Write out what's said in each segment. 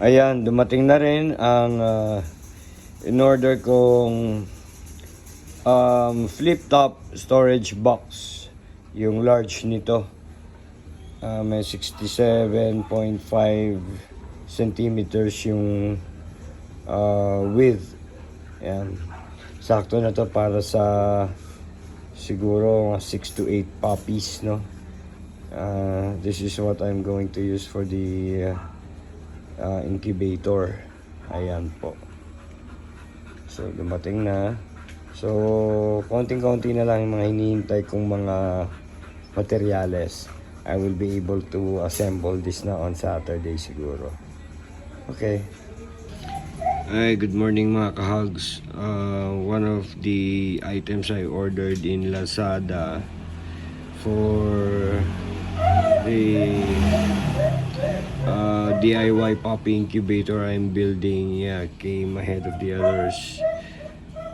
Ayan, dumating na rin ang in-order kong flip-top storage box. Yung large nito. May 67.5 centimeters yung width. Ayan. Sakto na to para sa siguro 6 to 8 puppies, no? This is what I'm going to use for the incubator. Ayan po. So dumating na. So konting-konti na lang yung mga hinihintay kong mga materyales. I will be able to assemble this na on Saturday siguro. Okay. Hi, good morning mga kahugs. One of the items I ordered in Lazada for the DIY puppy incubator I'm building, came ahead of the others.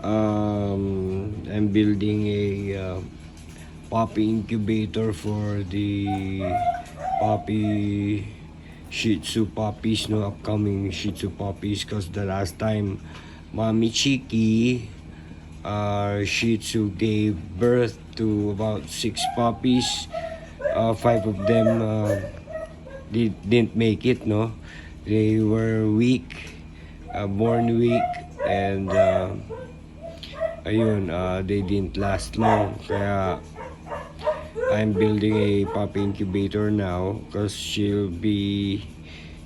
I'm building a puppy incubator for the puppy Shih Tzu puppies, no, upcoming Shih Tzu puppies, because the last time Mommy Cheekie, Shih Tzu, gave birth to about 6 puppies. 5 of them didn't make it, no. They were weak, born weak, and ayun, they didn't last long. Kaya I'm building a puppy incubator now because she'll be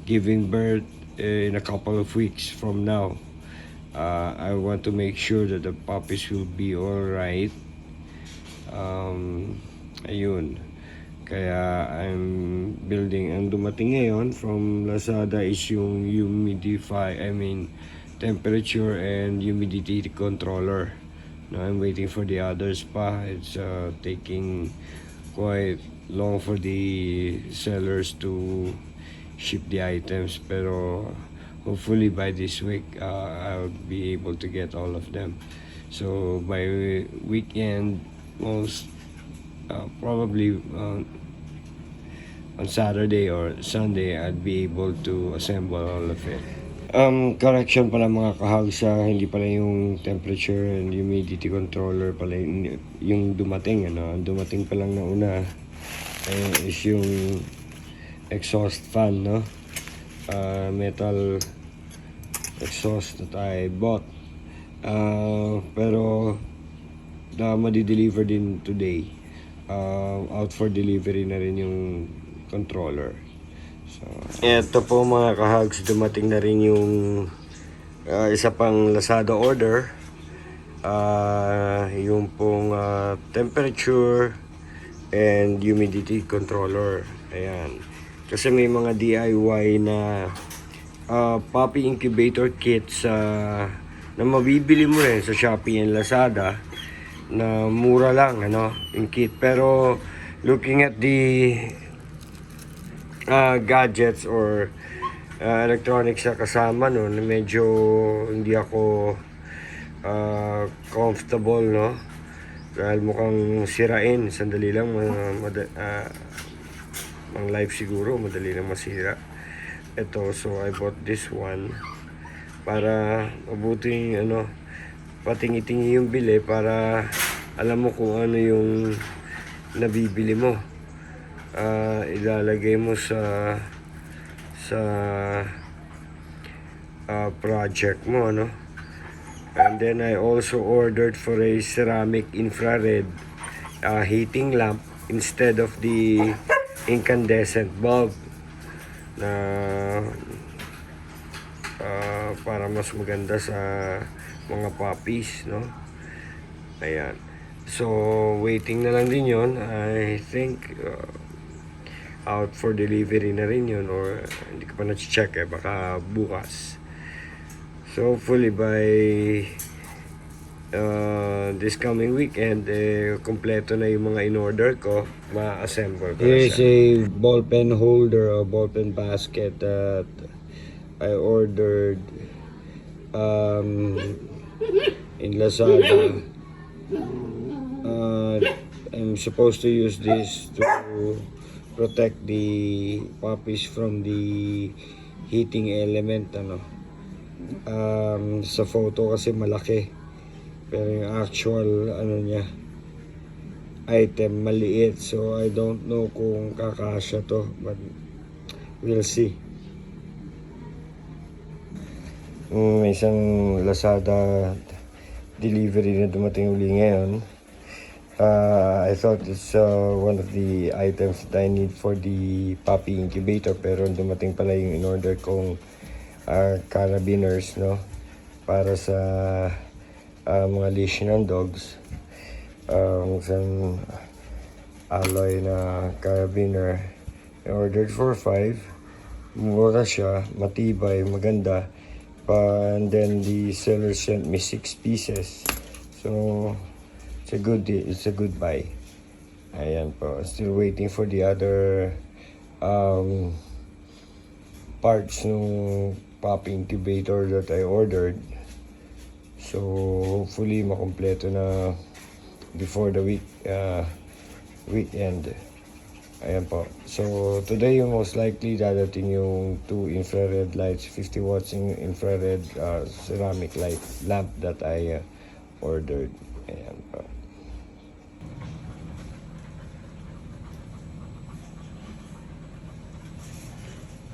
giving birth in a couple of weeks from now. I want to make sure that the puppies will be alright. Ayun. Kaya I'm building. Ang dumating ngayon from Lazada is yung temperature and humidity controller. Now I'm waiting for the others pa. It's taking quite long for the sellers to ship the items, pero hopefully by this week I'll be able to get all of them. So by weekend, most probably on Saturday or Sunday, I'd be able to assemble all of it. Correction pala mga kahugs, hindi pala yung temperature and humidity controller pala yung dumating, ano. Dumating pa lang na una is yung exhaust fan, no. Metal exhaust that I bought. Pero madi-deliver din today. Out for delivery na rin yung controller. So, eto po mga kahugs, dumating na rin yung isa pang Lazada order. Yung pong temperature and humidity controller. Ayan. Kasi may mga DIY na puppy incubator kits na mabibili mo rin sa Shopee and Lazada na mura lang, ano, yung kit. Pero looking at the gadgets or electronics na kasama, no, medyo hindi ako comfortable, no, dahil mukhang sirain. Sandali lang, ang life siguro madali lang masira ito. So I bought this one para mabuting, ano, patingi-tingi yung bili para alam mo kung ano yung nabibili mo. Ilalagay mo sa project mo, no? And then I also ordered for a ceramic infrared heating lamp instead of the incandescent bulb na para mas maganda sa mga puppies, no? Ayan. So waiting na lang din yon. I think out for delivery na rin yun, or hindi ko pa na-check, baka bukas. So hopefully by this coming weekend, kompleto na yung mga in-order ko, ma-assemble ko na siya. Here's a ball pen holder or ball pen basket that I ordered in Lazada. I'm supposed to use this to protect the puppies from the heating element, ano. Sa photo kasi malaki, pero yung actual ano niya, item maliit, so I don't know kung kakasya to, but we'll see. May isang Lazada delivery na dumating uli ngayon. I thought it's one of the items that I need for the puppy incubator, pero dumating pala yung in-order kong carabiners, no, para sa mga leash ng dogs. Isang alloy na carabiner, ordered for 5. Mura siya, matibay, maganda. And then the seller sent me 6 pieces, so it's a good deal, it's a good buy. Ayan po, still waiting for the other parts ng puppy incubator that I ordered. So hopefully makompleto na before the weekend. Ayan po. So today yung most likely dadating yung 2 infrared lights, 50 watts in infrared ceramic light lamp that I ordered. Ayan po.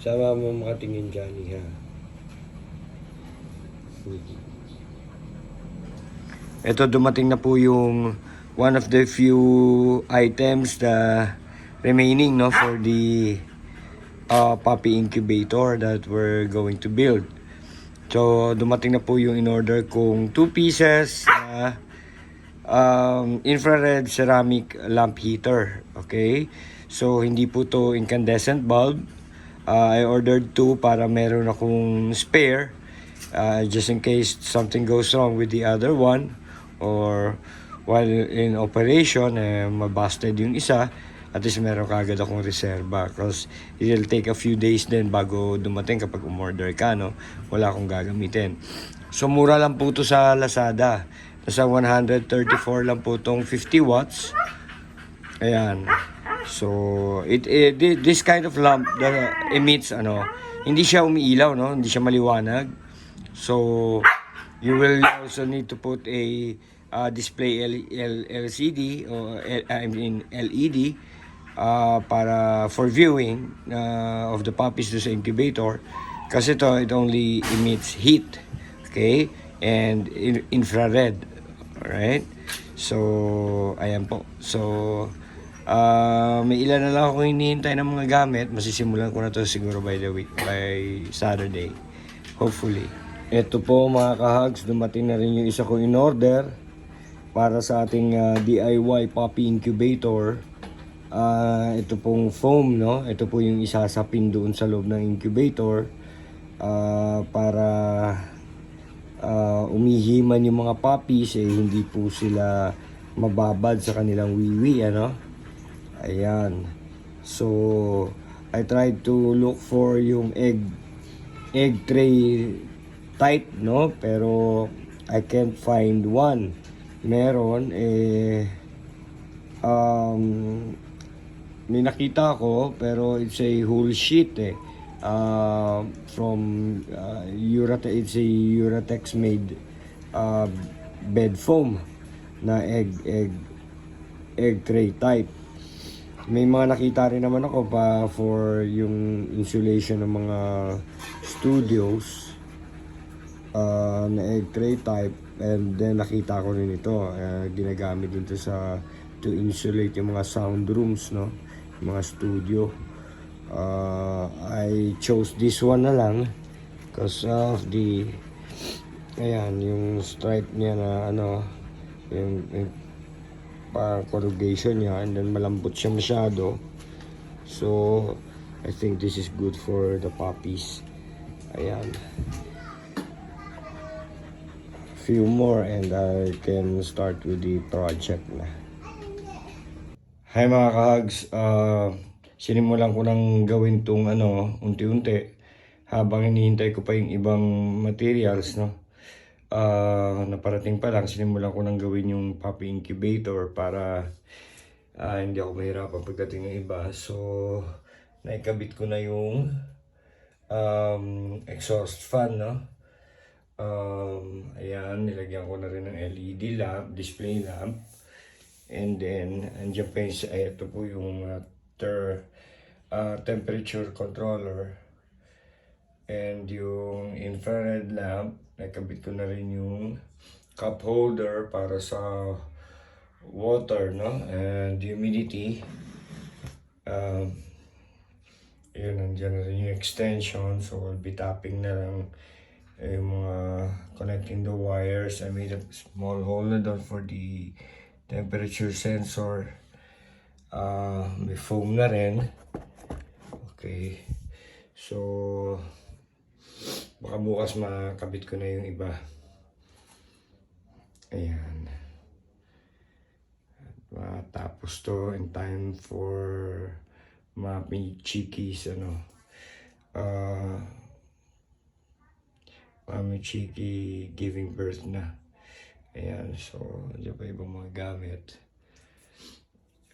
Sama mo makatingin Johnny, ha. Ito, dumating na po yung one of the few items the remaining, no, for the puppy incubator that we're going to build. So dumating na po yung in-order kong 2 pieces infrared ceramic lamp heater. Okay, so hindi po to incandescent bulb. I ordered 2 para meron akong spare, just in case something goes wrong with the other one, or while in operation mabusted yung isa, at least meron kagad akong reserba, because it will take a few days din bago dumating kapag umorder ka, no? Wala akong gagamitin. So mura lang po to sa Lazada. Nasa 134 lang po tong 50 watts. Ayan. So this kind of lamp that emits, ano, hindi siya umiilaw, no? Hindi siya maliwanag. So you will also need to put a display LCD, or I mean LED, para for viewing of the puppies do sa incubator, kasi it only emits heat, okay, and infrared. Alright, so ayan po. So may ilan na lang ako hinihintay ng mga gamit. Masisimulan ko na to siguro by Saturday, hopefully. Ito po mga kahags, dumating na rin yung isa kong in-order para sa ating DIY puppy incubator. Ito pong foam, no? Ito po yung isasapin doon sa loob ng incubator para umihiman yung mga puppies, hindi po sila mababad sa kanilang wiwi, ano? Ayan. So I tried to look for yung egg tray type, no? Pero I can't find one. Meron may nakita ko, pero it's a whole sheet from it's a Uratex made bed foam na egg tray type. May mga nakita rin naman ako pa for yung insulation ng mga studios na egg tray type, and then nakita ko rin ito ginagamit dito to insulate yung mga sound rooms, no, yung mga studio. I chose this one na lang because of the yung stripe niya na ano, yung corrugation niya, and then malambot siya masyado, so I think this is good for the puppies. Ayan, few more and I can start with the project na. Hi mga kahags, sinimulan ko nang gawin tong unti-unti habang hinihintay ko pa yung ibang materials, no. Naparating pa lang, sinimulan ko nang gawin yung puppy incubator para hindi ako mahirapan pagdating ng iba. So naikabit ko na yung exhaust fan, no? Ayan, nilagyan ko na rin ng LED lamp, display lamp. And then, andyan pa yung, ito po yung temperature controller. And yung infrared lamp, nakabit ko na rin yung cup holder para sa water, no? And humidity. Yun, nandiyan na rin yung extension. So, I'll be tapping na lang yung mga connecting the wires. I made a small hole na doon for the temperature sensor. May foam na rin. Okay. So, baka bukas makabit ko na yung iba. Ayan. Tapos to in time for Mami Cheekie's Mami Cheekie giving birth na. Ayan, so dyan pa ibang mga gamit.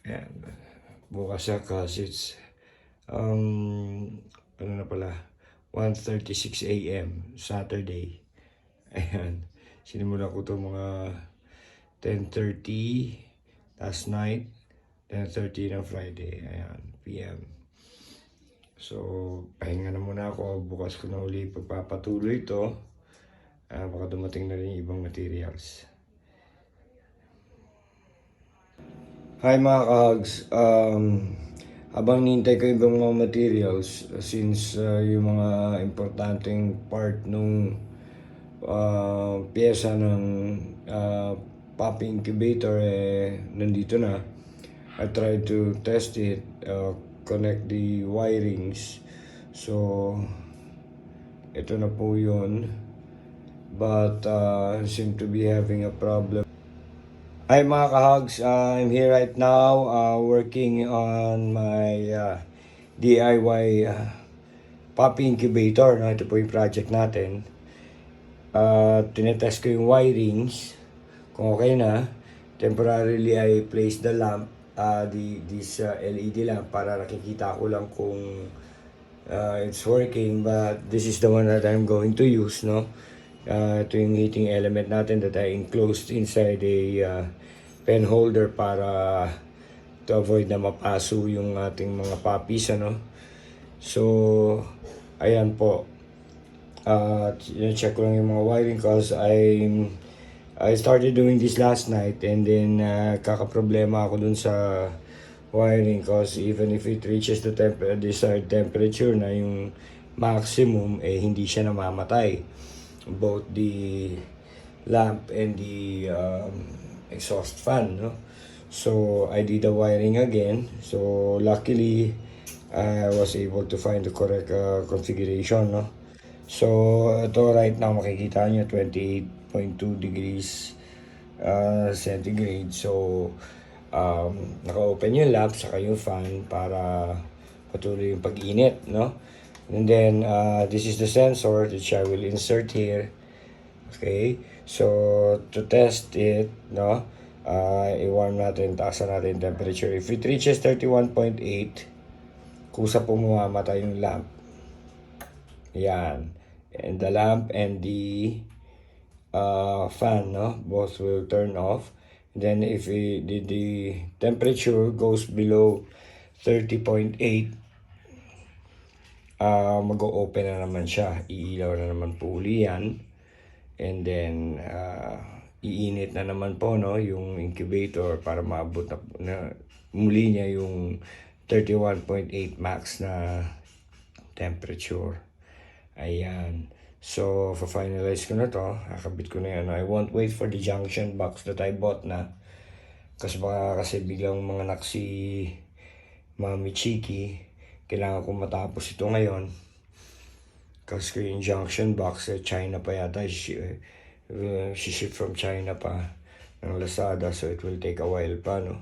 Ayan, bukas siya kasi it's ano na pala, 1:36 AM Saturday. Ayan, sinimula ko to mga 10:30 last night, 10:30 ng Friday. Ayan, PM. So, pahinga na muna ako. Bukas ko na uli pagpapatuloy ito. Baka dumating na rin yung ibang materials. Hi mga kahags. Habang nintay ko yung ibang mga materials, since yung mga importanteng part nung pyesa ng puppy incubator nandito na. I tried to test it, connect the wirings. So, ito na po yun. But, seem to be having a problem. Hi mga kahags, I'm here right now working on my DIY puppy incubator. Ito po yung project natin. Tinetest ko yung wirings. Kung okay na, temporarily I placed the lamp, this LED lamp para nakikita ko lang kung it's working, but this is the one that I'm going to use, no? Ito yung heating element natin that I enclosed inside a pen holder para to avoid na mapaso yung ating mga puppies, ano? So, ayan po. Check ko lang yung mga wiring because I started doing this last night, and then kakaproblema ako dun sa wiring because even if it reaches the desired temperature na yung maximum, hindi siya namamatay. Both the lamp and the exhaust fan, no? So I did the wiring again. So luckily I was able to find the correct configuration, no? So ito right now makikita nyo 28.2 degrees centigrade. So naka-open yung lamp saka yung fan para patuloy yung pag-init, no? And then this is the sensor which I will insert here. Okay, so to test it, no, i-warm natin, taasan natin temperature. If it reaches 31.8, kusa po mamamatay yung lamp. Yan, and the lamp and the fan, no, both will turn off. And then if the temperature goes below 30.8, mag-o-open na naman siya, iilaw na naman po uli yan, and then iinit na naman po, no, yung incubator para maabot na muli niya yung 31.8 max na temperature. Ayan, so finalize ko na to, kakabit ko na yan. I won't wait for the junction box that I bought na, kasi baka kasi biglang manganak si Mami Cheekie. Kailangan ko matapos ito ngayon. Kasi yung junction box, China pa yata. She shipped from China pa ng Lazada. So it will take a while pa, no?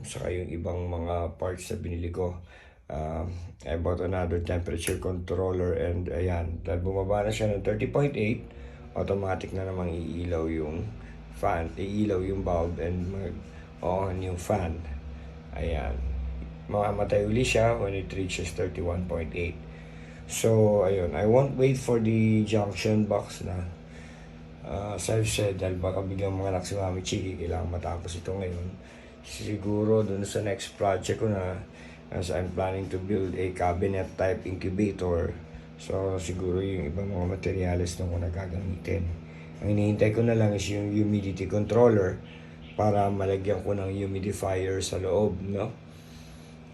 Saka yung ibang mga parts na binili ko. I bought another temperature controller, and ayan. Dahil bumaba na siya ng 30.8, automatic na namang iilaw yung fan. Iilaw yung bulb and on yung fan. Ayan. Mamamatay uli siya when it reaches 31.8. So, ayun. I won't wait for the junction box na. As I've said, dahil baka biglang mga anak si Mami Cheekie, kailangan matapos ito ngayon. Siguro dun sa next project ko na, as I'm planning to build a cabinet type incubator. So, siguro yung ibang mga materials na ko na gagamitin. Ang hinihintay ko na lang is yung humidity controller para malagyan ko ng humidifier sa loob, no?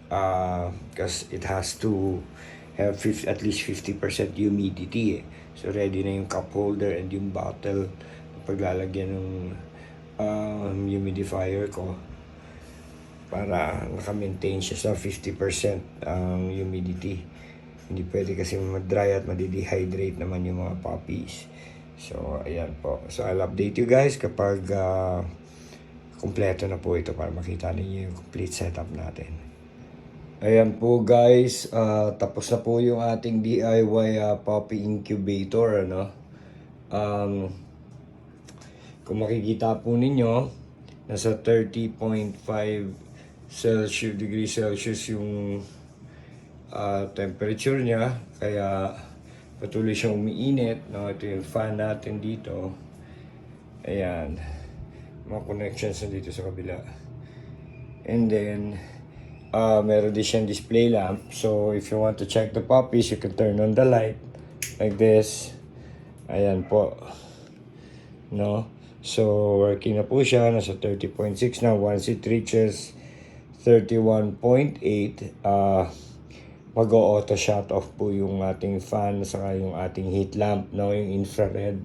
Because it has to have at least 50% humidity eh. So ready na yung cup holder and yung bottle paglalagyan ng humidifier ko para naka-maintain siya sa 50% humidity. Hindi pwede kasi ma-dry at ma-dehydrate naman yung mga puppies. So ayan po. So I'll update you guys kapag kumpleto na po ito para makita niyo yung complete setup natin. Ayan po guys, tapos na po yung ating DIY puppy incubator, ano. Kung makikita po ninyo, nasa 30.5 degree Celsius yung temperature niya, kaya patuloy siyang umiinit, no. Ito yung fan natin dito. Ayan, mga connections na dito sa kabila. And then meron din siyang display lamp. So, if you want to check the puppies, you can turn on the light like this. Ayan po. No? So, working na po siya. Nasa 30.6 na. Once it reaches 31.8, mag-auto shut off po yung ating fan saka yung ating heat lamp, no? Yung infrared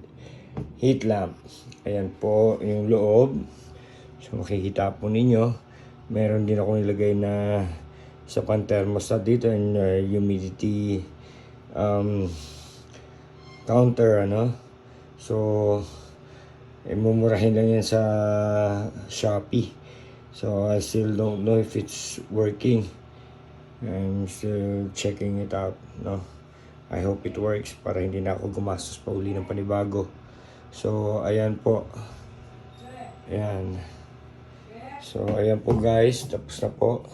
heat lamp. Ayan po yung loob. So, makikita po ninyo. Meron din ako nilagay na sa pan-thermostat dito and humidity counter, ano. So, mumurahin lang yan sa Shopee. So, I still don't know if it's working. I'm still checking it out, no. I hope it works para hindi na ako gumastos pa uli ng panibago. So, ayan po. Ayan. So, ayan po guys. Tapos na po.